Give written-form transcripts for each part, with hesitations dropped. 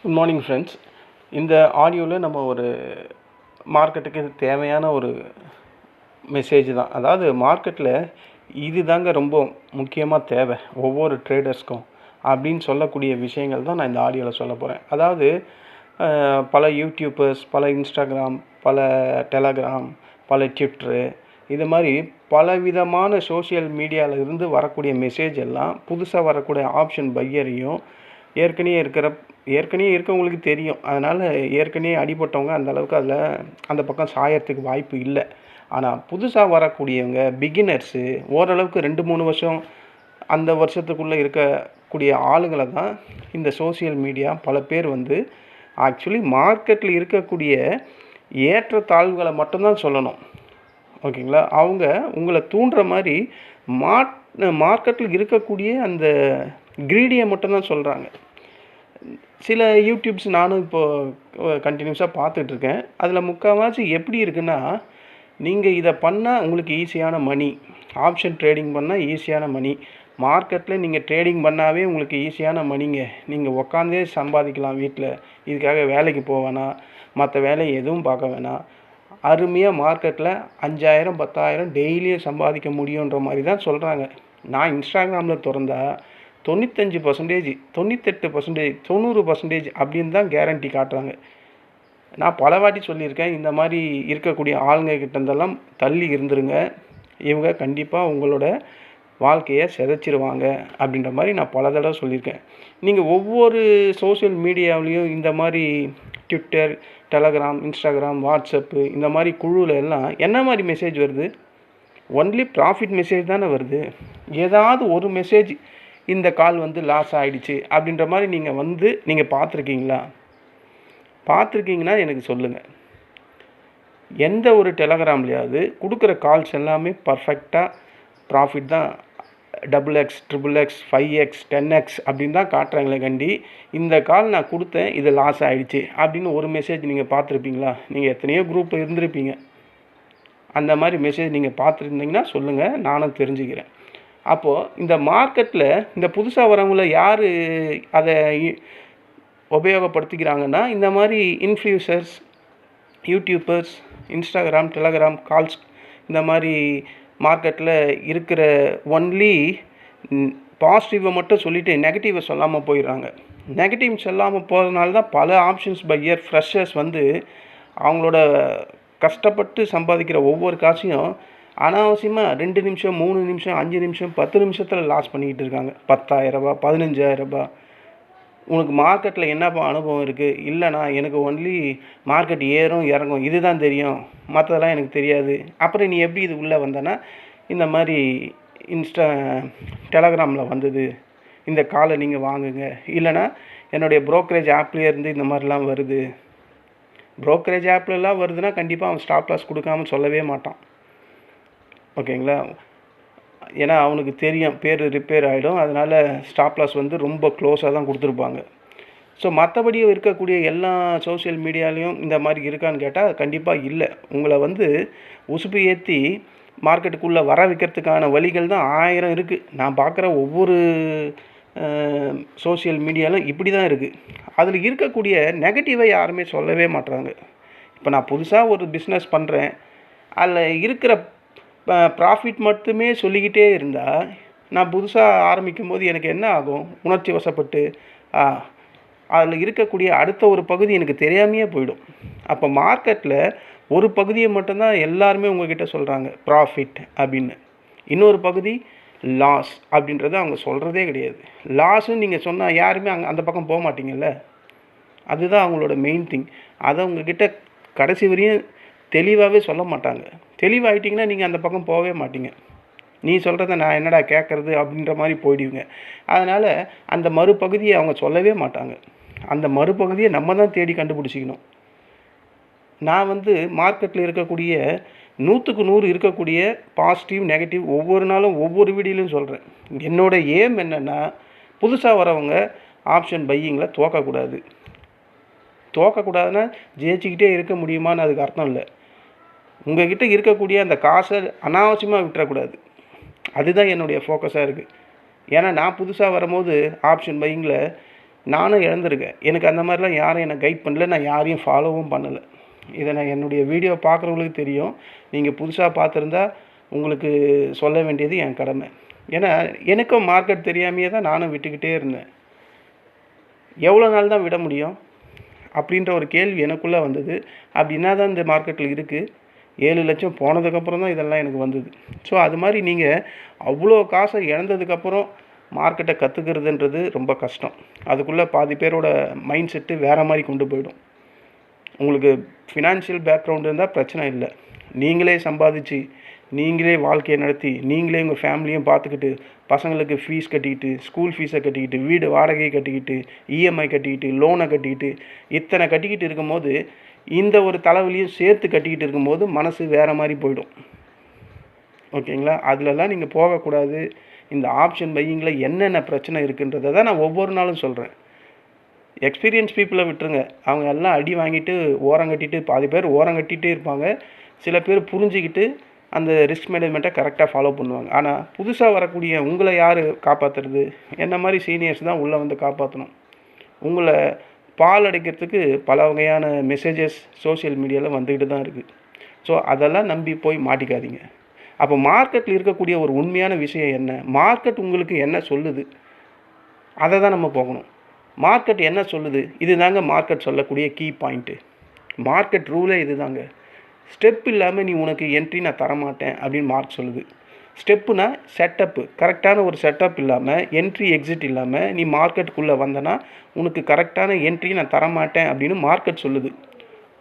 Good morning friends. இந்த ஆடியோவில் நம்ம ஒரு மார்க்கெட்டுக்கு தேவையான ஒரு மெசேஜ் தான். அதாவது மார்க்கெட்டில் இது தாங்க ரொம்ப முக்கியமாக தேவை ஒவ்வொரு ட்ரேடர்ஸ்க்கும் அப்படின்னு சொல்லக்கூடிய விஷயங்கள் தான் நான் இந்த ஆடியோவில் சொல்ல போகிறேன். அதாவது பல யூடியூபர்ஸ், பல இன்ஸ்டாகிராம், பல டெலகிராம், பல ட்விட்டரு, இது மாதிரி பலவிதமான சோஷியல் மீடியாவில் இருந்து வரக்கூடிய மெசேஜ் எல்லாம் புதுசாக வரக்கூடிய ஆப்ஷன் பையரையும் ஏற்கனவே இருக்கவங்களுக்கு தெரியும். அதனால் ஏற்கனவே அடிபட்டவங்க அந்தளவுக்கு அந்த பக்கம் சாயறதுக்கு வாய்ப்பு இல்லை. ஆனால் புதுசாக வரக்கூடியவங்க பிகினர்ஸு ஓரளவுக்கு 2-3 வருஷம் அந்த வருஷத்துக்குள்ளே இருக்கக்கூடிய ஆளுங்களை தான் இந்த சோஷியல் மீடியா பல பேர் ஆக்சுவலி மார்க்கெட்டில் இருக்கக்கூடிய ஏற்றத்தாழ்வுகளை மட்டும்தான் சொல்லணும். ஓகேங்களா? அவங்க உங்களை தூண்டுற மாதிரி மார்க்கெட்டில் இருக்கக்கூடிய அந்த கிரீடியை மட்டும்தான் சொல்கிறாங்க. சில யூடியூப்ஸ் நானும் இப்போது கண்டினியூஸாக பார்த்துட்ருக்கேன். அதில் முக்கால்வாசி எப்படி இருக்குன்னா, நீங்கள் இதை பண்ணால் உங்களுக்கு ஈஸியான மணி, ஆப்ஷன் ட்ரேடிங் பண்ணால் ஈஸியான மணி, மார்க்கெட்டில் நீங்கள் ட்ரேடிங் பண்ணாவே உங்களுக்கு ஈஸியான மணிங்க, நீங்கள் உக்காந்தே சம்பாதிக்கலாம் வீட்டில், இதுக்காக வேலைக்கு போக வேணாம், மற்ற வேலையை எதுவும் பார்க்க வேணாம், அருமையாக மார்க்கெட்டில் 5000 10,000 டெய்லியும் சம்பாதிக்க முடியுன்ற மாதிரி தான் சொல்கிறாங்க. நான் இன்ஸ்டாகிராமில் திறந்தால் 95%, 98%, 90% அப்படின்னு தான் கேரண்டி காட்டுறாங்க. நான் பல வாட்டி சொல்லியிருக்கேன், இந்த மாதிரி இருக்கக்கூடிய ஆளுங்க கிட்டேருந்தெல்லாம் தள்ளி இருந்துருங்க, இவங்க கண்டிப்பாக உங்களோட வாழ்க்கையை சிதைச்சிருவாங்க அப்படின்ற மாதிரி நான் பல தடவை சொல்லியிருக்கேன். நீங்கள் ஒவ்வொரு சோஷியல் மீடியாவிலையும் இந்த மாதிரி ட்விட்டர், டெலகிராம், இன்ஸ்டாகிராம், வாட்ஸ்அப்பு இந்த மாதிரி குழுவில் எல்லாம் என்ன மாதிரி மெசேஜ் வருது? ஒன்லி ப்ராஃபிட் மெசேஜ் தானே வருது. ஏதாவது ஒரு மெசேஜ் இந்த கால் லாஸ் ஆகிடுச்சு அப்படின்ற மாதிரி நீங்கள் பார்த்துருக்கீங்களா? பார்த்துருக்கீங்கன்னா எனக்கு சொல்லுங்கள். எந்த ஒரு டெலகிராம்லையாவது கொடுக்குற கால்ஸ் எல்லாமே பர்ஃபெக்டாக ப்ராஃபிட் தான், XXX, XXX, 5X, 10X அப்படின்னு தான் காட்டுறாங்களே கண்டி, இந்த கால் நான் கொடுத்தேன் இது லாஸ் ஆகிடுச்சு அப்படின்னு ஒரு மெசேஜ் நீங்கள் பார்த்துருப்பீங்களா? நீங்கள் எத்தனையோ குரூப்பில் இருந்திருப்பீங்க. அந்த மாதிரி மெசேஜ் நீங்கள் பார்த்துருந்தீங்கன்னா சொல்லுங்கள், நானும் தெரிஞ்சுக்கிறேன். அப்போது இந்த மார்க்கெட்டில் இந்த புதுசாக வரவங்கள யார் அதை உபயோகப்படுத்திக்கிறாங்கன்னா, இந்த மாதிரி influencers, YouTubers, Instagram, Telegram calls, இந்த மாதிரி மார்க்கெட்டில் இருக்கிற ஒன்லி பாசிட்டிவை மட்டும் சொல்லிவிட்டு நெகட்டிவை சொல்லாமல் போயிடுறாங்க. நெகட்டிவ் சொல்லாமல் போகிறதுனால தான் பல ஆப்ஷன்ஸ் பையர் ஃப்ரெஷர்ஸ் அவங்களோட கஷ்டப்பட்டு சம்பாதிக்கிற ஒவ்வொரு காசையும் அனாவசியமாக 2 நிமிஷம், 3 நிமிஷம், 5 நிமிஷம், 10 நிமிஷத்தில் லாஸ் பண்ணிக்கிட்டு இருக்காங்க. 10,000 15,000. உனக்கு மார்க்கெட்டில் என்னப்பா அனுபவம் இருக்குது? இல்லைண்ணா, எனக்கு ஒன்லி மார்க்கெட் ஏறும் இறங்கும் இதுதான் தெரியும், மற்றதெல்லாம் எனக்கு தெரியாது. அப்புறம் நீ எப்படி இது உள்ளே வந்தனா? இந்த மாதிரி டெலகிராமில் வந்தது, இந்த காலை நீங்கள் வாங்குங்க, இல்லைனா என்னுடைய ப்ரோக்கரேஜ் ஆப்லேயே இருந்து இந்த மாதிரிலாம் வருது. ப்ரோக்கரேஜ் ஆப்லலாம் வருதுன்னா கண்டிப்பாக அவன் ஸ்டாப் லாஸ் கொடுக்காமல் சொல்லவே மாட்டான். ஓகேங்களா? ஏன்னா அவனுக்கு தெரியும் பேர் ரிப்பேர் ஆகிடும், அதனால் ஸ்டாப் லாஸ் ரொம்ப க்ளோஸாக தான் கொடுத்துருப்பாங்க. ஸோ மற்றபடி இருக்கக்கூடிய எல்லா சோஷியல் மீடியாலையும் இந்த மாதிரி இருக்கான்னு கேட்டால் கண்டிப்பாக இல்லை. உங்களை உசுப்பு ஏற்றி மார்க்கெட்டுக்குள்ளே வர வைக்கிறதுக்கான வழிகள் தான் 1000 இருக்குது. நான் பார்க்குற ஒவ்வொரு சோஷியல் மீடியாலும் இப்படி தான் இருக்குது. அதில் இருக்கக்கூடிய நெகட்டிவை யாருமே சொல்லவே மாட்டுறாங்க. இப்போ நான் புதுசாக ஒரு பிஸ்னஸ் பண்ணுறேன், அதில் இருக்கிற ப்ராஃபிட் மட்டுமே சொல்லிக்கிட்டே இருந்தால் நான் புதுசாக ஆரம்பிக்கும் போது எனக்கு என்ன ஆகும்? உணர்ச்சி வசப்பட்டு அதில் இருக்கக்கூடிய அடுத்த ஒரு பகுதி எனக்கு தெரியாமையே போயிடும். அப்போ மார்க்கெட்டில் ஒரு பகுதியை மட்டும்தான் எல்லாருமே உங்ககிட்ட சொல்கிறாங்க ப்ராஃபிட் அப்படின்னு, இன்னொரு பகுதி லாஸ் அப்படின்றத அவங்க சொல்கிறதே கிடையாது. லாஸ்ன்னு நீங்கள் சொன்னால் யாருமே அந்த பக்கம் போக மாட்டீங்கல்ல. அதுதான் அவங்களோட மெயின் திங். அதை உங்ககிட்ட கடைசி வரையும் தெளிவாகவே சொல்ல மாட்டாங்க. தெளிவாகிட்டிங்கன்னா நீங்கள் அந்த பக்கம் போகவே மாட்டீங்க. நீ சொல்கிறத நான் என்னடா கேட்குறது அப்படின்ற மாதிரி போயிடுவீங்க. அதனால் அந்த மறுபகுதியை அவங்க சொல்லவே மாட்டாங்க. அந்த மறுபகுதியை நம்ம தான் தேடி கண்டுபிடிச்சிக்கணும். நான் மார்க்கெட்டில் இருக்கக்கூடிய 100க்கு 100 இருக்கக்கூடிய பாசிட்டிவ், நெகட்டிவ் ஒவ்வொரு நாளும் ஒவ்வொரு வீடியோலையும் சொல்கிறேன். என்னோடய ஏம் என்னென்னா, புதுசாக வரவங்க ஆப்ஷன் பையிங்கில் தோக்கக்கூடாதுன்னா ஜெயிச்சிக்கிட்டே இருக்க முடியுமான்னு அதுக்கு அர்த்தம் இல்லை. உங்கள்கிட்ட இருக்கக்கூடிய அந்த காசை அனாவசியமாக விட்டுறக்கூடாது. அதுதான் என்னுடைய ஃபோக்கஸாக இருக்குது. ஏன்னா நான் புதுசாக வரும்போது ஆப்ஷன் பையிங்கில் நானும் இழந்திருக்கேன். எனக்கு அந்த மாதிரிலாம் யாரும் என்னை கைட் பண்ணல. நான் யாரையும் ஃபாலோவும் பண்ணலை. இதை நான் என்னுடைய வீடியோ பார்க்குறவங்களுக்கு தெரியும். நீங்கள் புதுசாக பார்த்துருந்தா உங்களுக்கு சொல்ல வேண்டியது என் கடமை. ஏன்னா எனக்கும் மார்க்கெட் தெரியாமையே தான் நானும் விட்டுக்கிட்டே இருந்தேன். எவ்வளோ நாள் தான் விட முடியும் அப்படின்ற ஒரு கேள்வி எனக்குள்ளே வந்தது. அப்படின்னா தான் இந்த மார்க்கெட்டில் இருக்குது. 7 லட்சம் போனதுக்கப்புறம் தான் இதெல்லாம் எனக்கு வந்தது. ஸோ அது மாதிரி நீங்கள் அவ்வளோ காசை இழந்ததுக்கப்புறம் மார்க்கெட்டை கற்றுக்கிறதுன்றது ரொம்ப கஷ்டம். அதுக்குள்ளே பாதி பேரோட மைண்ட் செட்டு வேறு மாதிரி கொண்டு போயிடும். உங்களுக்கு ஃபினான்ஷியல் பேக்ரவுண்ட் இருந்தால் பிரச்சனை இல்லை. நீங்களே சம்பாதிச்சு, நீங்களே வாழ்க்கையை நடத்தி, நீங்களே உங்கள் ஃபேமிலியும் பார்த்துக்கிட்டு, பசங்களுக்கு ஃபீஸ் கட்டிக்கிட்டு, ஸ்கூல் ஃபீஸை கட்டிக்கிட்டு, வீடு வாடகையை கட்டிக்கிட்டு, இஎம்ஐ கட்டிக்கிட்டு, லோனை கட்டிக்கிட்டு, இத்தனை கட்டிக்கிட்டு இருக்கும்போது இந்த ஒரு தலைவலியும் சேர்த்து கட்டிக்கிட்டு இருக்கும்போது மனசு வேறு மாதிரி போயிடும். ஓகேங்களா? அதிலலாம் நீங்கள் போகக்கூடாது. இந்த ஆப்ஷன் பையிங்கில் என்னென்ன பிரச்சனை இருக்குன்றதை தான் நான் ஒவ்வொரு நாளும் சொல்கிறேன். எக்ஸ்பீரியன்ஸ் பீப்புளை விட்டுருங்க. அவங்க எல்லாம் அடி வாங்கிட்டு ஓரங்கட்டிட்டு, பாதி பேர் ஓரங்கட்டிகிட்டே இருப்பாங்க. சில பேர் புரிஞ்சிக்கிட்டு அந்த ரிஸ்க் மேனேஜ்மெண்ட்டை கரெக்டாக ஃபாலோ பண்ணுவாங்க. ஆனால் புதுசாக வரக்கூடிய உங்களை யார் காப்பாற்றுறது? என்ன மாதிரி சீனியர்ஸ் தான் உள்ளே வந்து காப்பாற்றணும். உங்களை பால் அடைக்கிறதுக்கு பல வகையான மெசேஜஸ் சோஷியல் மீடியாவில் வந்துக்கிட்டு தான் இருக்குது. ஸோ அதெல்லாம் நம்பி போய் மாட்டிக்காதீங்க. அப்போ மார்க்கெட்டில் இருக்கக்கூடிய ஒரு உண்மையான விஷயம் என்ன? மார்க்கெட் உங்களுக்கு என்ன சொல்லுது? அதை தான் நம்ம போகணும். மார்க்கெட் என்ன சொல்லுது? இது தாங்க மார்க்கெட் சொல்லக்கூடிய கீ பாயிண்ட்டு. மார்க்கெட் ரூலே இது தாங்க. ஸ்டெப் இல்லாமல் நீ உனக்கு என்ட்ரி நான் தரமாட்டேன் அப்படின்னு மார்க் சொல்லுது. ஸ்டெப்புனா செட்டப்பு. கரெக்டான ஒரு செட்டப் இல்லாமல், என்ட்ரி எக்ஸிட் இல்லாமல் நீ மார்க்கெட்டுக்குள்ளே வந்தனா உனக்கு கரெக்டான என்ட்ரி நான் தரமாட்டேன் அப்படின்னு மார்க்கெட் சொல்லுது.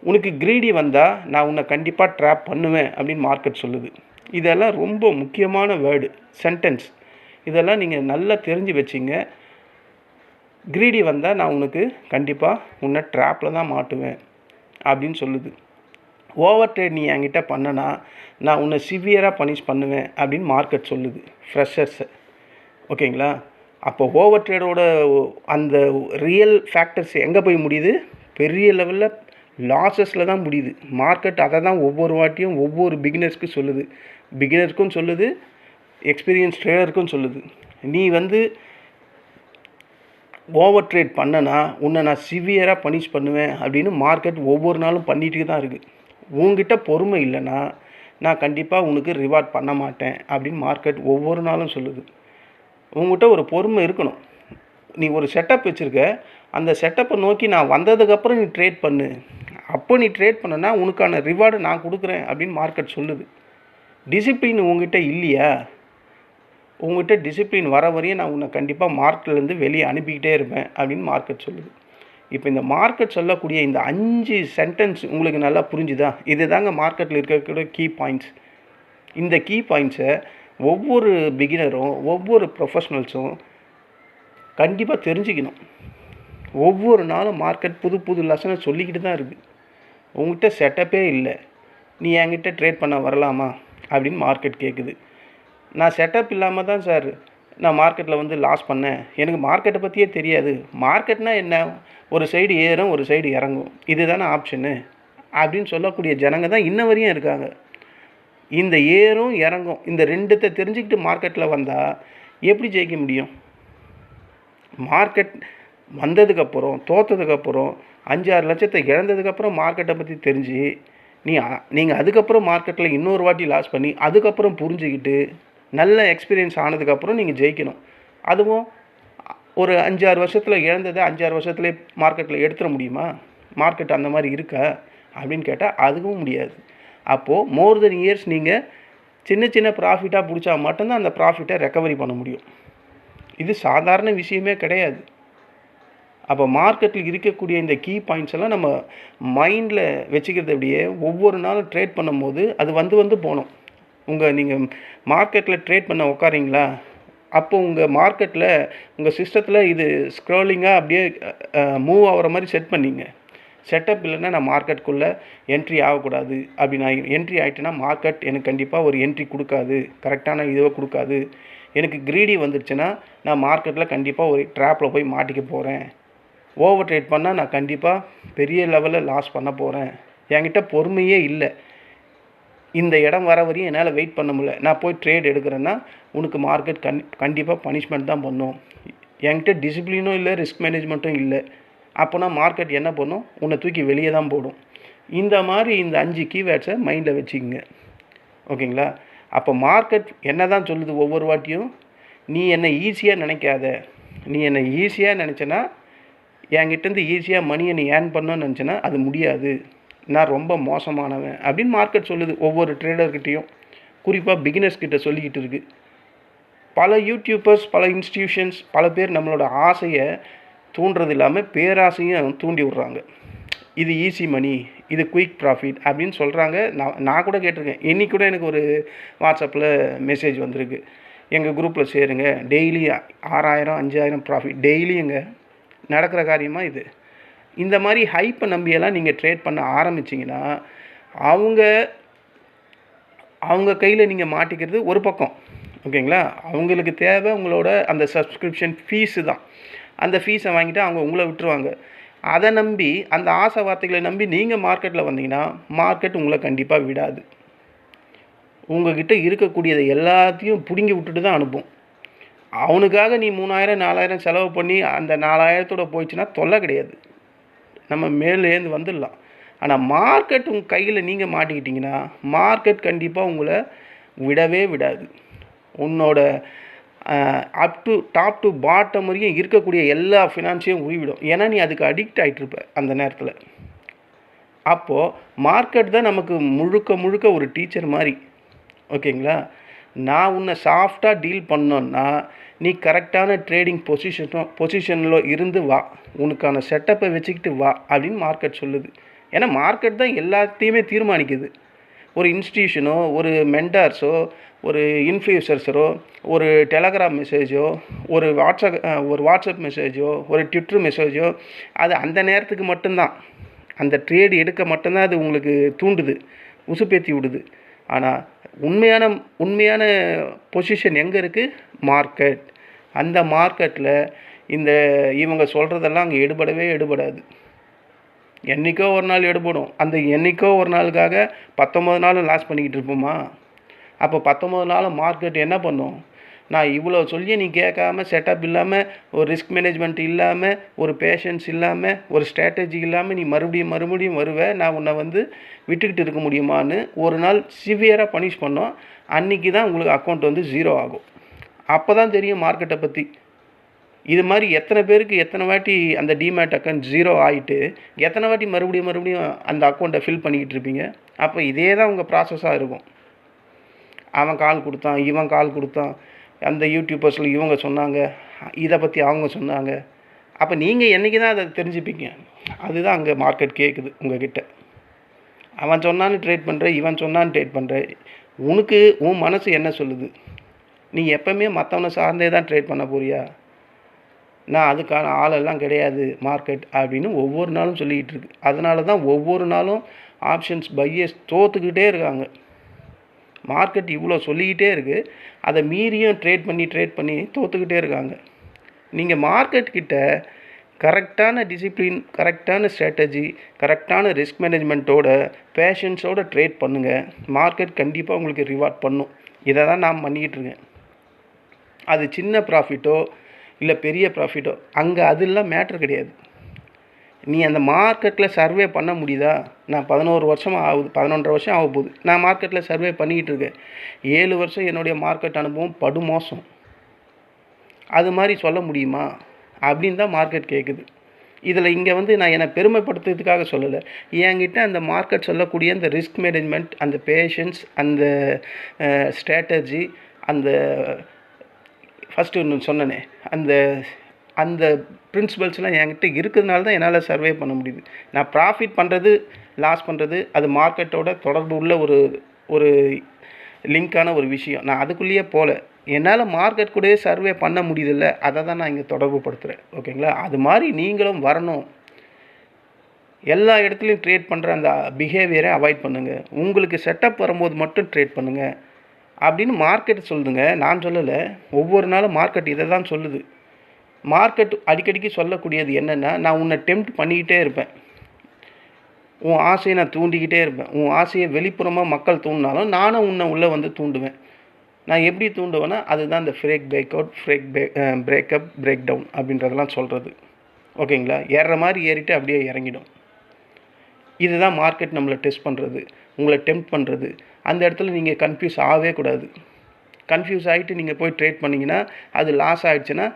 உனக்கு கிரீடி வந்தால் நான் உன்னை கண்டிப்பாக ட்ராப் பண்ணுவேன் அப்படின்னு மார்க்கெட் சொல்லுது. இதெல்லாம் ரொம்ப முக்கியமான வேர்டு, சென்டென்ஸ். இதெல்லாம் நீங்கள் நல்லா தெரிஞ்சு வச்சிங்க. கிரீடி வந்தால் நான் உனக்கு கண்டிப்பாக உன்னை ட்ராப்பில் தான் மாட்டுவேன் அப்படின்னு சொல்லுது. ஓவர் ட்ரேட் நீ என்கிட்ட பண்ணனா நான் உன்னை சிவியராக பனிஷ் பண்ணுவேன் அப்படின்னு மார்க்கெட் சொல்லுது ஃப்ரெஷர்ஸை. ஓகேங்களா? அப்போ ஓவர் ட்ரேடோட அந்த ரியல் ஃபேக்டர்ஸ் எங்கே போய் முடியுது? பெரிய லெவலில் லாஸஸில் தான் முடியுது. மார்க்கெட் அதை தான் ஒவ்வொரு வாட்டியும் ஒவ்வொரு பிகினர்ஸ்க்கும் சொல்லுது. பிகினருக்கும் சொல்லுது, எக்ஸ்பீரியன்ஸ் ட்ரேடருக்கும் சொல்லுது. நீ வந்து ஓவர் ட்ரேட் பண்ணனா உன்னை நான் சிவியராக பனிஷ் பண்ணுவேன் அப்படின்னு மார்க்கெட் ஒவ்வொரு நாளும் பண்ணிகிட்டு தான் இருக்குது. உங்ககிட்ட பொறுமை இல்லைன்னா நான் கண்டிப்பாக உனக்கு ரிவார்ட் பண்ண மாட்டேன் அப்படின்னு மார்க்கெட் ஒவ்வொரு நாளும் சொல்லுது. உங்கள்கிட்ட ஒரு பொறுமை இருக்கணும். நீ ஒரு செட்டப் வச்சுருக்க, அந்த செட்டப்பை நோக்கி நான் வந்ததுக்கப்புறம் நீ ட்ரேட் பண்ணு. அப்போ நீ ட்ரேட் பண்ணனா உனக்கான ரிவார்டு நான் கொடுக்குறேன் அப்படின்னு மார்க்கெட் சொல்லுது. டிசிப்ளின் உங்ககிட்ட இல்லையா? உங்கள்கிட்ட டிசிப்ளின் வர வரையும் நான் உன்னை கண்டிப்பாக மார்க்கெட்லேருந்து வெளியே அனுப்பிக்கிட்டே இருப்பேன் அப்படின்னு மார்க்கெட் சொல்லுது. இப்போ இந்த மார்க்கெட் சொல்லக்கூடிய இந்த 5 சென்டென்ஸ் உங்களுக்கு நல்லா புரிஞ்சுதா? இது தாங்க மார்க்கெட்டில் இருக்கக்கூடிய கீ பாயிண்ட்ஸ். இந்த கீ பாயிண்ட்ஸை ஒவ்வொரு பிகினரும் ஒவ்வொரு ப்ரொஃபஷ்னல்ஸும் கண்டிப்பாக தெரிஞ்சுக்கணும். ஒவ்வொரு நாளும் மார்க்கெட் புது புது லெசனை சொல்லிக்கிட்டு தான் இருக்குது. உங்கள்கிட்ட செட்டப்பே இல்லை, நீ என்கிட்ட ட்ரேட் பண்ண வரலாமா அப்படின்னு மார்க்கெட் கேட்குது. நான் செட்டப் இல்லாமல் தான் சார் நான் மார்க்கெட்டில் வந்து லாஸ் பண்ணேன். எனக்கு மார்க்கெட்டை பற்றியே தெரியாது. மார்க்கெட்னால் என்ன? ஒரு சைடு ஏறும், ஒரு சைடு இறங்கும். இது தானே ஆப்ஷனு அப்படின்னு சொல்லக்கூடிய ஜனங்க தான் இன்ன வரையும் இருக்காங்க. இந்த ஏறும் இறங்கும் இந்த ரெண்டுத்தை தெரிஞ்சுக்கிட்டு மார்க்கெட்டில் வந்தால் எப்படி ஜெயிக்க முடியும்? மார்க்கெட் வந்ததுக்கப்புறம், தோற்றதுக்கப்புறம், 5-6 லட்சத்தை இழந்ததுக்கப்புறம் மார்க்கெட்டை பற்றி தெரிஞ்சு நீங்கள் அதுக்கப்புறம் மார்க்கெட்டில் இன்னொரு வாட்டி லாஸ் பண்ணி அதுக்கப்புறம் புரிஞ்சுக்கிட்டு நல்ல எக்ஸ்பீரியன்ஸ் ஆனதுக்கப்புறம் நீங்கள் ஜெயிக்கணும். அதுவும் ஒரு 5-6 வருஷத்தில் இழந்ததை 5-6 வருஷத்துலேயே மார்க்கெட்டில் எடுத்துட முடியுமா? மார்க்கெட் அந்த மாதிரி இருக்கா அப்படின்னு கேட்டால் அதுவும் முடியாது. அப்போது மோர் தென் இயர்ஸ் நீங்கள் சின்ன சின்ன ப்ராஃபிட்டாக பிடிச்சா மட்டும்தான் அந்த ப்ராஃபிட்டை ரெக்கவரி பண்ண முடியும். இது சாதாரண விஷயமே கிடையாது. அப்போ மார்க்கெட்டில் இருக்கக்கூடிய இந்த கீ பாயிண்ட்ஸ் எல்லாம் நம்ம மைண்டில் வச்சுக்கிறது அப்படியே ஒவ்வொரு நாளும் ட்ரேட் பண்ணும்போது அது வந்து போகணும். நீங்கள் மார்க்கெட்டில் ட்ரேட் பண்ண உட்காரிங்களா, அப்போ உங்கள் மார்க்கெட்டில் உங்கள் சிஸ்டத்தில் இது ஸ்க்ரோலிங்காக அப்படியே மூவ் ஆகிற மாதிரி செட் பண்ணிங்க. செட்டப் இல்லைன்னா நான் மார்க்கெட்டுக்குள்ளே என்ட்ரி ஆகக்கூடாது. அப்படி நான் என்ட்ரி ஆகிட்டேன்னா மார்க்கெட் எனக்கு கண்டிப்பாக ஒரு என்ட்ரி கொடுக்காது, கரெக்டான இதுவை கொடுக்காது. எனக்கு கிரீடி வந்துடுச்சுன்னா நான் மார்க்கெட்டில் கண்டிப்பாக ஒரு ட்ராப்பில் போய் மாட்டிக்க போகிறேன். ஓவர் ட்ரேட் பண்ணால் நான் கண்டிப்பாக பெரிய லெவலில் லாஸ் பண்ண போகிறேன். என்கிட்ட பொறுமையே இல்லை. இந்த இடம் வர வரையும் என்னால் வெயிட் பண்ண முடியல. நான் போய் ட்ரேட் எடுக்கிறேன்னா உனக்கு மார்க்கெட் கண்டிப்பாக பனிஷ்மெண்ட் தான் பண்ணும். என்கிட்ட டிசிப்ளினும் இல்லை, ரிஸ்க் மேனேஜ்மெண்ட்டும் இல்லை. அப்போனா மார்க்கெட் என்ன பண்ணும்? உன்னை தூக்கி வெளியே தான் போடும். இந்த மாதிரி இந்த 5 கீவேர்ட்ஸை மைண்டில் வச்சுக்கோங்க. ஓகேங்களா? அப்போ மார்க்கெட் என்ன தான் சொல்லுது ஒவ்வொரு வாட்டியும்? நீ என்னை ஈஸியாக நினைக்காத. நீ என்னை ஈஸியாக நினச்சேன்னா, என்கிட்டேருந்து ஈஸியாக மணியை நீ ஏர்ன் பண்ணணும்னு நினச்சேன்னா அது முடியாது. நான் ரொம்ப மோசமானவன் அப்படின்னு மார்க்கெட் சொல்லுது ஒவ்வொரு ட்ரேடர்கிட்டையும். குறிப்பாக பிகினர்ஸ் கிட்ட சொல்லிக்கிட்டு இருக்குது. பல யூடியூபர்ஸ், பல இன்ஸ்டிடியூஷன்ஸ், பல பேர் நம்மளோட ஆசையை தூண்டுறது இல்லாமல் பேராசையும் தூண்டி விட்றாங்க. இது ஈஸி மணி, இது குயிக் ப்ராஃபிட் அப்படின்னு சொல்கிறாங்க. நான் கூட கேட்டிருக்கேன். இன்றைக்கி கூட எனக்கு ஒரு வாட்ஸ்அப்பில் மெசேஜ் வந்திருக்கு, எங்கள் குரூப்பில் சேருங்க, டெய்லி 6000 5000 ப்ராஃபிட் டெய்லியுங்க. நடக்கிற காரியமாக இது? இந்த மாதிரி ஹைப்பை நம்பியெல்லாம் நீங்கள் ட்ரேட் பண்ண ஆரம்பிச்சிங்கன்னா அவங்க கையில் நீங்கள் மாட்டிக்கிறது ஒரு பக்கம். ஓகேங்களா? அவங்களுக்கு தேவை உங்களோட அந்த சப்ஸ்கிரிப்ஷன் ஃபீஸு தான். அந்த ஃபீஸை வாங்கிட்டு அவங்க உங்களை விட்டுருவாங்க. அதை நம்பி, அந்த ஆசை வார்த்தைகளை நம்பி நீங்கள் மார்க்கெட்டில் வந்தீங்கன்னா மார்க்கெட் உங்களை கண்டிப்பாக விடாது. உங்கள்கிட்ட இருக்கக்கூடியதை எல்லாத்தையும் பிடுங்கி விட்டுட்டு தான் அனுப்பும். அவனுக்காக நீ 3000 4000 செலவு பண்ணி அந்த 4000தோட போயிடுச்சுன்னா தொல்லை கிடையாது, நம்ம மேலேருந்து வந்துடலாம். ஆனால் மார்க்கெட் உங்கள் கையில் நீங்கள் மாட்டிக்கிட்டிங்கன்னா மார்க்கெட் கண்டிப்பாக உங்களை விடவே விடாது. உன்னோட டாப் டு பாட்டம் வரையும் இருக்கக்கூடிய எல்லா ஃபினான்ஸையும் உருவிடும். ஏன்னா நீ அதுக்கு அடிக்ட் ஆகிட்டுருப்ப அந்த நேரத்தில். அப்போது மார்க்கெட் தான் நமக்கு முழுக்க ஒரு டீச்சர் மாதிரி. ஓகேங்களா? நான் உன்னை சாஃப்டாக டீல் பண்ணோன்னா நீ கரெக்டான ட்ரேடிங் பொசிஷனில் இருந்து வா, உனக்கான செட்டப்பை வச்சுக்கிட்டு வா அப்படின்னு மார்க்கெட் சொல்லுது. ஏன்னா மார்க்கெட் தான் எல்லாத்தையுமே தீர்மானிக்குது. ஒரு இன்ஸ்டிடியூஷனோ, ஒரு மென்டார்ஸோ, ஒரு இன்ஃப்ளூயன்சர்ஸரோ, ஒரு டெலகிராம் மெசேஜோ, ஒரு வாட்ஸ்அப் மெசேஜோ, ஒரு ட்விட்டர் மெசேஜோ, அது அந்த நேரத்துக்கு மட்டும்தான், அந்த ட்ரேடு எடுக்க மட்டும்தான் அது உங்களுக்கு தூண்டுது, உசுப்பேற்றி விடுது. ஆனால் உண்மையான பொசிஷன் எங்கே இருக்குது? மார்க்கெட். அந்த மார்க்கெட்டில் இவங்க சொல்கிறதெல்லாம் அங்கே எடுபடாது. என்றைக்கோ ஒரு நாள் எடுபடும். அந்த என்றைக்கோ ஒரு நாளுக்காக 19 நாளும் லாஸ் பண்ணிக்கிட்டு இருப்போமா? அப்போ 19 நாளும் மார்க்கெட் என்ன பண்ணும்? நான் இவ்வளோ சொல்லி நீ கேட்காம, செட்டப் இல்லாமல், ஒரு ரிஸ்க் மேனேஜ்மெண்ட் இல்லாமல், ஒரு பேஷன்ஸ் இல்லாமல், ஒரு ஸ்ட்ராட்டஜி இல்லாமல் நீ மறுபடியும் வருவ, நான் உன்னை விட்டுக்கிட்டு இருக்க முடியுமான்னு ஒரு நாள் சிவியராக பனிஷ் பண்ணோம். அன்றைக்கி தான் உங்களுக்கு அக்கௌண்ட் 0 ஆகும். அப்போ தான் தெரியும் மார்க்கெட்டை பற்றி. இது மாதிரி எத்தனை பேருக்கு எத்தனை வாட்டி அந்த டிமேட் அக்கௌண்ட் 0 ஆகிட்டு எத்தனை வாட்டி மறுபடியும் அந்த அக்கௌண்ட்டை ஃபில் பண்ணிக்கிட்டு இருப்பீங்க? அப்போ இதே தான் உங்கள் ப்ராசஸாக இருக்கும். அவன் கால் கொடுத்தான், இவன் கால் கொடுத்தான், அந்த யூடியூபர்ஸில் இவங்க சொன்னாங்க, இதை பற்றி அவங்க சொன்னாங்க. அப்போ நீங்கள் என்றைக்கு தான் அதை தெரிஞ்சுப்பீங்க? அதுதான் அங்கே மார்க்கெட் கேட்குது உங்ககிட்ட. அவன் சொன்னான்னு ட்ரேட் பண்ணுற, இவன் சொன்னான்னு ட்ரேட் பண்ணுற. உனக்கு உன் மனசு என்ன சொல்லுது? நீ எப்போவுமே மற்றவனை சார்ந்தே தான் ட்ரேட் பண்ண போறியா? நான் அதுக்கான ஆளெல்லாம் கிடையாது மார்க்கெட் அப்படின்னு ஒவ்வொரு நாளும் சொல்லிக்கிட்டு இருக்கு. அதனால தான் ஒவ்வொரு நாளும் ஆப்ஷன்ஸ் பையர்ஸ் தோற்றுக்கிட்டே இருக்காங்க. மார்க்கெட் இவ்வளோ சொல்லிக்கிட்டே இருக்குது, அதை மீறியும் ட்ரேட் பண்ணி தோற்றுக்கிட்டே இருக்காங்க. நீங்கள் மார்க்கெட்கிட்ட கரெக்டான டிசிப்ளின், கரெக்டான ஸ்ட்ராட்டஜி, கரெக்டான ரிஸ்க் மேனேஜ்மெண்ட்டோட, பேஷன்ஸோட ட்ரேட் பண்ணுங்கள். மார்க்கெட் கண்டிப்பாக உங்களுக்கு ரிவார்ட் பண்ணும். இதை தான் நான் பண்ணிக்கிட்டு இருக்கேன். அது சின்ன ப்ராஃபிட்டோ இல்லை பெரிய ப்ராஃபிட்டோ, அங்கே அதெல்லாம் மேட்ரு கிடையாது. நீ அந்த மார்க்கெட்டில் சர்வே பண்ண முடியுதா? நான் 11 வருஷமாக ஆகுது, 11.5 வருஷம் ஆக போகுது நான் மார்க்கெட்டில் சர்வே பண்ணிக்கிட்டு இருக்கேன். 7 வருஷம் என்னுடைய மார்க்கெட் அனுபவம் படுமோசம். அது மாதிரி சொல்ல முடியுமா அப்படின்னு தான் மார்க்கெட் கேட்குது. இதில் இங்கே நான் என்னை பெருமைப்படுத்துறதுக்காக சொல்லலை. என்கிட்ட அந்த மார்க்கெட் சொல்லக்கூடிய அந்த ரிஸ்க் மேனேஜ்மெண்ட், அந்த பேஷன்ஸ், அந்த ஸ்ட்ராட்டஜி, அந்த ஃபஸ்ட்டு ஒன்று சொன்னனே, அந்த அந்த பிரின்சிபல்ஸ்லாம் என்கிட்ட இருக்கிறதுனால தான் என்னால் சர்வே பண்ண முடியுது. நான் ப்ராஃபிட் பண்ணுறது, லாஸ் பண்ணுறது, அது மார்க்கெட்டோட தொடர்பு உள்ள ஒரு லிங்க்கான ஒரு விஷயம். நான் அதுக்குள்ளேயே போகல. என்னால் மார்க்கெட் கூடயே சர்வே பண்ண முடியுதில்ல, அதை தான் நான் இங்கே தொடர்பு படுத்துகிறேன். ஓகேங்களா? அது மாதிரி நீங்களும் வரணும். எல்லா இடத்துலையும் ட்ரேட் பண்ணுற அந்த பிஹேவியரை அவாய்ட் பண்ணுங்கள். உங்களுக்கு செட்டப் வரும்போது மட்டும் ட்ரேட் பண்ணுங்கள் அப்படின்னு மார்க்கெட் சொல்லுதுங்க, நான் சொல்லலை. ஒவ்வொரு நாளும் மார்க்கெட் இதை தான் சொல்லுது. மார்க்கெட் அடிக்கடிக்கு சொல்லக்கூடியது என்னென்னா, நான் உன்னை டெம்ப்ட் பண்ணிக்கிட்டே இருப்பேன், உன் ஆசையை நான் தூண்டிக்கிட்டே இருப்பேன். உன் ஆசையை வெளிப்புறமாக மக்கள் தூண்டினாலும் நானும் உன்னை உள்ளே தூண்டுவேன். நான் எப்படி தூண்டுவேன்னா அதுதான் இந்த break out breakup break down அப்படின்றதெல்லாம் சொல்கிறது. ஓகேங்களா? ஏறுற மாதிரி ஏறிட்டு அப்படியே இறங்கிடும். இதுதான் மார்க்கெட் நம்மளை டெஸ்ட் பண்ணுறது, உங்களை டெம்ப்ட் பண்ணுறது. அந்த இடத்துல நீங்கள் கன்ஃபியூஸ் ஆகவே கூடாது. கன்ஃபியூஸ் ஆகிட்டு நீங்கள் போய் ட்ரேட் பண்ணிங்கன்னா அது லாஸ் ஆகிடுச்சுன்னா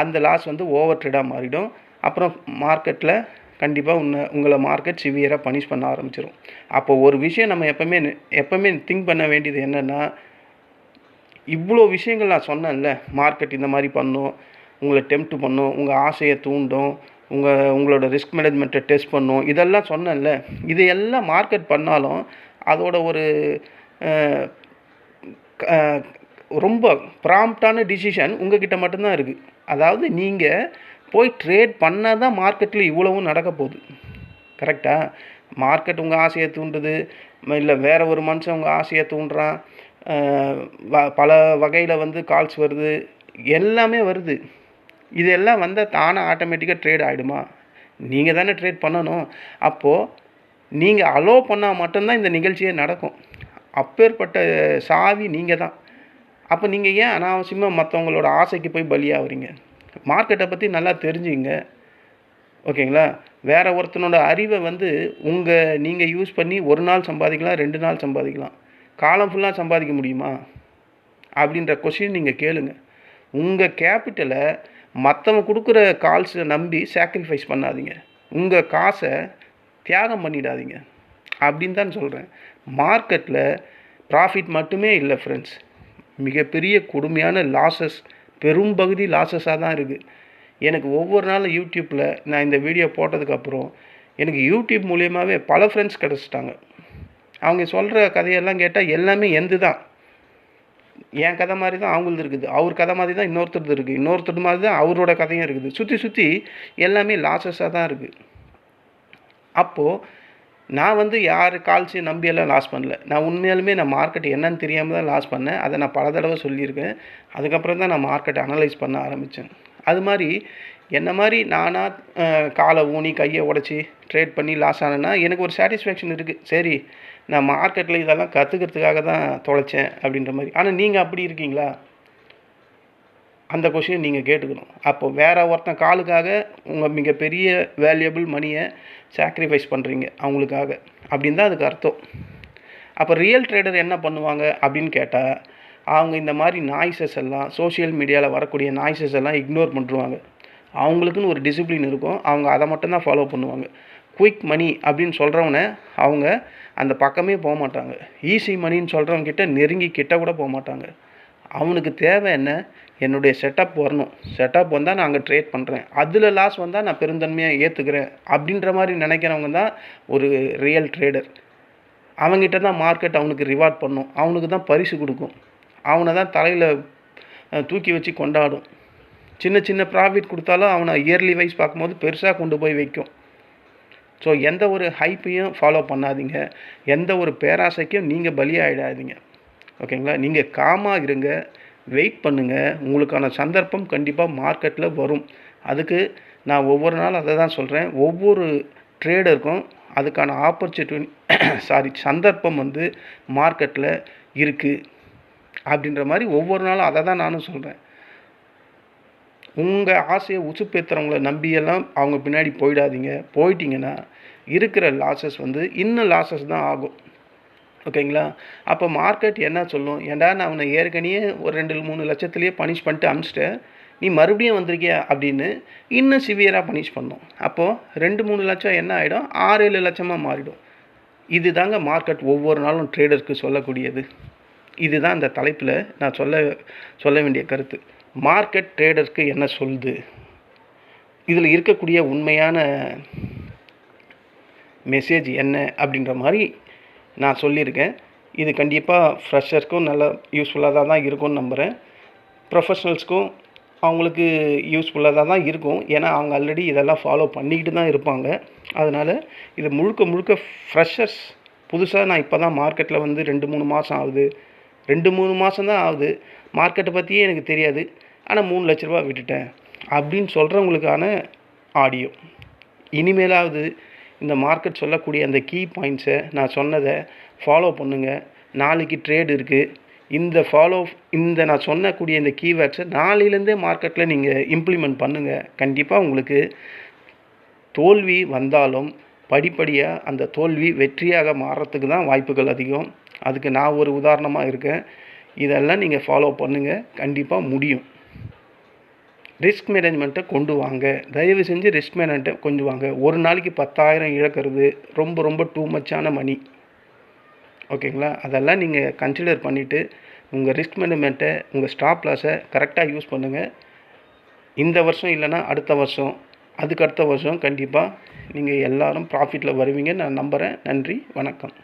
அந்த லாஸ் வந்து ஓவர் ட்ரேடாக மாறிடும். அப்புறம் மார்க்கெட்டில் கண்டிப்பாக உங்களை மார்க்கெட் சிவியராக பனிஷ் பண்ண ஆரம்பிச்சிடும். அப்போ ஒரு விஷயம் நம்ம எப்போவுமே திங்க் பண்ண வேண்டியது என்னென்னா, இவ்வளோ விஷயங்கள் நான் சொன்னேன்ல, மார்க்கெட் இந்த மாதிரி பண்ணும், உங்களை டெம்ப்ட் பண்ணும், உங்கள் ஆசையை தூண்டும், உங்களோட ரிஸ்க் மேனேஜ்மெண்ட்டை டெஸ்ட் பண்ணும், இதெல்லாம் சொன்னேன்ல. இதையெல்லாம் மார்க்கெட் பண்ணாலும் அதோட ஒரு ரொம்ப ப்ராம்ப்டான டிசிஷன் உங்ககிட்ட மட்டும்தான் இருக்குது. அதாவது நீங்கள் போய் ட்ரேட் பண்ணால் தான் மார்க்கெட்டில் இவ்வளவும் நடக்க போகுது. கரெக்டாக? மார்க்கெட் உங்கள் ஆசையை தூண்டுது, இல்லை வேறு ஒரு மனுஷன் உங்கள் ஆசையை தூண்டுறான், பல வகையில் வந்து கால்ஸ் வருது, எல்லாமே வருது. இதெல்லாம் வந்தால் தானே ஆட்டோமேட்டிக்காக ட்ரேட் ஆகிடுமா? நீங்கள் தானே ட்ரேட் பண்ணணும். அப்போது நீங்கள் அலோவ் பண்ணால் மட்டும்தான் இந்த நிகழ்ச்சியே நடக்கும். அப்பேற்பட்ட சாவி நீங்கள் தான். அப்போ நீங்கள் ஏன் அனாவசியமாக மற்றவங்களோட ஆசைக்கு போய் பலியாகிறீங்க? மார்க்கெட்டை பற்றி நல்லா தெரிஞ்சுங்க. ஓகேங்களா? வேறு ஒருத்தனோட அறிவை வந்து நீங்கள் யூஸ் பண்ணி ஒரு நாள் சம்பாதிக்கலாம், 2 நாள் சம்பாதிக்கலாம். காலம் ஃபுல்லாக சம்பாதிக்க முடியுமா அப்படின்ற கொஸ்டின் நீங்கள் கேளுங்க. உங்கள் கேபிட்டலை மற்றவங்க கொடுக்குற கால்ஸை நம்பி சாக்ரிஃபைஸ் பண்ணாதீங்க. உங்கள் காசை தியாகம் பண்ணிடாதீங்க அப்படின்னு தான் சொல்கிறேன். மார்க்கெட்டில் ப்ராஃபிட் மட்டுமே இல்லை ஃப்ரெண்ட்ஸ், மிகப்பெரிய கொடுமையான லாஸஸ், பெரும்பகுதி லாஸஸாக தான் இருக்குது. எனக்கு ஒவ்வொரு நாளும் யூடியூப்பில் நான் இந்த வீடியோ போட்டதுக்கப்புறம் எனக்கு யூடியூப் மூலியமாகவே பல ஃப்ரெண்ட்ஸ் கிடச்சிட்டாங்க. அவங்க சொல்கிற கதையெல்லாம் கேட்டால் எல்லாமே எந்து தான். என் கதை மாதிரி தான் அவங்களது இருக்குது, அவர் கதை மாதிரி தான் இன்னொருத்தருது இருக்குது, இன்னொருத்தர் மாதிரி தான் அவரோட கதையும் இருக்குது. சுற்றி எல்லாமே லாஸஸாக தான் இருக்குது. அப்போது நான் வந்து யார் கால்ஸையும் நம்பியெல்லாம் லாஸ் பண்ணல. நான் உண்மையாலுமே மார்க்கெட் என்னன்னு தெரியாமல் தான் லாஸ் பண்ணேன். அதை நான் பல தடவை சொல்லியிருக்கேன். அதுக்கப்புறம் தான் நான் மார்க்கெட்டை அனலைஸ் பண்ண ஆரம்பித்தேன். அது மாதிரி என்ன மாதிரி நானாக காலை ஊனி கையை உடச்சி ட்ரேட் பண்ணி லாஸ் ஆனேன்னா எனக்கு ஒரு சாட்டிஸ்ஃபேக்ஷன் இருக்குது. சரி, நான் மார்க்கெட்டில் இதெல்லாம் கற்றுக்கிறதுக்காக தான் தொலைச்சேன் அப்படின்ற மாதிரி. ஆனால் நீங்கள் அப்படி இருக்கீங்களா? அந்த கொஷின் நீங்கள் கேட்டுக்கணும். அப்போது வேறு ஒருத்தன் காலுக்காக உங்கள் மிகப்பெரிய வேல்யூபிள் மணியை சாக்ரிஃபைஸ் பண்ணுறீங்க அவங்களுக்காக, அப்படின்னு தான் அதுக்கு அர்த்தம். அப்போ ரியல் ட்ரேடர் என்ன பண்ணுவாங்க அப்படின்னு கேட்டால், அவங்க இந்த மாதிரி நாய்ஸஸ் எல்லாம், சோஷியல் மீடியாவில் வரக்கூடிய நாய்ஸஸ் எல்லாம் இக்னோர் பண்ணுவாங்க. அவங்களுக்குன்னு ஒரு டிசிப்ளின் இருக்கும், அவங்க அதை மட்டும்தான் ஃபாலோ பண்ணுவாங்க. குயிக் மணி அப்படின்னு சொல்கிறவன அவங்க அந்த பக்கமே போக மாட்டாங்க. ஈஸி மணின்னு சொல்கிறவங்க கிட்ட நெருங்கி கிட்ட கூட போக மாட்டாங்க. அவனுக்கு தேவை என்ன? என்னுடைய செட்டப் வரணும், செட்டப் வந்தால் நான் அங்கே ட்ரேட் பண்ணுறேன், அதில் லாஸ் வந்தால் நான் பெருந்தன்மையாக ஏற்றுக்கிறேன் அப்படின்ற மாதிரி நினைக்கிறவங்க தான் ஒரு ரியல் ட்ரேடர். அவங்ககிட்ட தான் மார்க்கெட் அவனுக்கு ரிவார்ட் பண்ணும், அவனுக்கு தான் பரிசு கொடுக்கும், அவனை தான் தலையில் தூக்கி வச்சு கொண்டாடும். சின்ன ப்ராஃபிட் கொடுத்தாலும் அவனை இயர்லி வைஸ் பார்க்கும்போது பெருசாக கொண்டு போய் வைக்கும். ஸோ எந்த ஒரு ஹைப்பையும் ஃபாலோ பண்ணாதீங்க, எந்த ஒரு பேராசைக்கும் நீங்கள் பலியாகிடாதீங்க. ஓகேங்களா? நீங்கள் காமாக இருங்க, வெயிட் பண்ணுங்கள், உங்களுக்கான சந்தர்ப்பம் கண்டிப்பாக மார்க்கெட்டில் வரும். அதுக்கு நான் ஒவ்வொரு நாளும் அதை தான் சொல்கிறேன். ஒவ்வொரு ட்ரேடருக்கும் அதுக்கான சந்தர்ப்பம் வந்து மார்க்கெட்டில் இருக்குது அப்படின்ற மாதிரி ஒவ்வொரு நாளும் அதை தான் நானும் சொல்கிறேன். உங்கள் ஆசையை உசுப்பேற்றுறவங்கள நம்பியெல்லாம் அவங்க பின்னாடி போயிடாதீங்க. போயிட்டீங்கன்னா இருக்கிற லாஸஸ் வந்து இன்னும் லாஸஸ் தான் ஆகும். ஓகேங்களா? அப்போ மார்க்கெட் என்ன சொல்லும்? ஏன்டா நான் அவனை ஏற்கனவே ஒரு 2-3 லட்சத்துலேயே பனிஷ் பண்ணிட்டு அனுப்பிச்சிட்டேன், நீ மறுபடியும் வந்திருக்கியா அப்படின்னு இன்னும் சிவியராக பனிஷ் பண்ணும். அப்போது 2-3 லட்சம் என்ன ஆகிடும்? 6-7 லட்சமாக மாறிடும். இது தாங்க மார்க்கெட் ஒவ்வொரு நாளும் ட்ரேடருக்கு சொல்லக்கூடியது. இதுதான் இந்த தலைப்பில் நான் சொல்ல வேண்டிய கருத்து. மார்க்கெட் ட்ரேடருக்கு என்ன சொல்லுது, இதில் இருக்கக்கூடிய உண்மையான மெசேஜ் என்ன அப்படின்ற மாதிரி நான் சொல்லியிருக்கேன். இது கண்டிப்பாக ஃப்ரெஷர்ஸ்க்கும் நல்லா யூஸ்ஃபுல்லாக தான் இருக்கும்னு நம்புகிறேன். ப்ரொஃபஷ்னல்ஸ்க்கும் அவங்களுக்கு யூஸ்ஃபுல்லாக தான் இருக்கும். ஏன்னா அவங்க ஆல்ரெடி இதெல்லாம் ஃபாலோ பண்ணிக்கிட்டு தான் இருப்பாங்க. அதனால் இது முழுக்க ஃப்ரெஷர்ஸ். புதுசாக நான் இப்போ தான் மார்க்கெட்டில் வந்து 2-3 மாதம் ஆகுது, 2-3 மாதம் தான் ஆகுது, மார்க்கெட்டை பற்றியே எனக்கு தெரியாது, ஆனால் 3 லட்ச ரூபா விட்டுட்டேன் அப்படின்னு சொல்கிறவங்களுக்கான ஆடியோ. இனிமேலாவது இந்த மார்க்கெட் சொல்லக்கூடிய அந்த கீ பாயிண்ட்ஸை நான் சொன்னதை ஃபாலோ பண்ணுங்கள். நாளைக்கு ட்ரேட் இருக்குது, இந்த நான் சொன்னக்கூடிய இந்த கீவேர்ட்ஸை நாளையிலேருந்தே மார்க்கெட்டில் நீங்கள் இம்ப்ளிமெண்ட் பண்ணுங்கள். கண்டிப்பாக உங்களுக்கு தோல்வி வந்தாலும் படிப்படியாக அந்த தோல்வி வெற்றியாக மாறுறதுக்கு தான் வாய்ப்புகள் அதிகம். அதுக்கு நான் ஒரு உதாரணமாக இருக்கேன். இதெல்லாம் நீங்கள் ஃபாலோ பண்ணுங்கள், கண்டிப்பாக முடியும். ரிஸ்க் மேனேஜ்மெண்ட்டை கொண்டு வாங்க. தயவு செஞ்சு ரிஸ்க் மேனேஜ்மெண்ட்டை கொண்டு வாங்க. ஒரு நாளைக்கு 10,000 இழக்கிறது ரொம்ப ரொம்ப டூ மச்சான மணி. ஓகேங்களா? அதெல்லாம் நீங்கள் கன்சிடர் பண்ணிவிட்டு உங்கள் ரிஸ்க் மேனேஜ்மெண்ட்டை, உங்கள் ஸ்டாப் லாஸை கரெக்டாக யூஸ் பண்ணுங்கள். இந்த வருஷம் இல்லைன்னா அடுத்த வருஷம், அதுக்கு அடுத்த வருஷம் கண்டிப்பாக நீங்கள் எல்லோரும் ப்ராஃபிட்டில் வருவீங்கன்னு நான் நம்புகிறேன். நன்றி, வணக்கம்.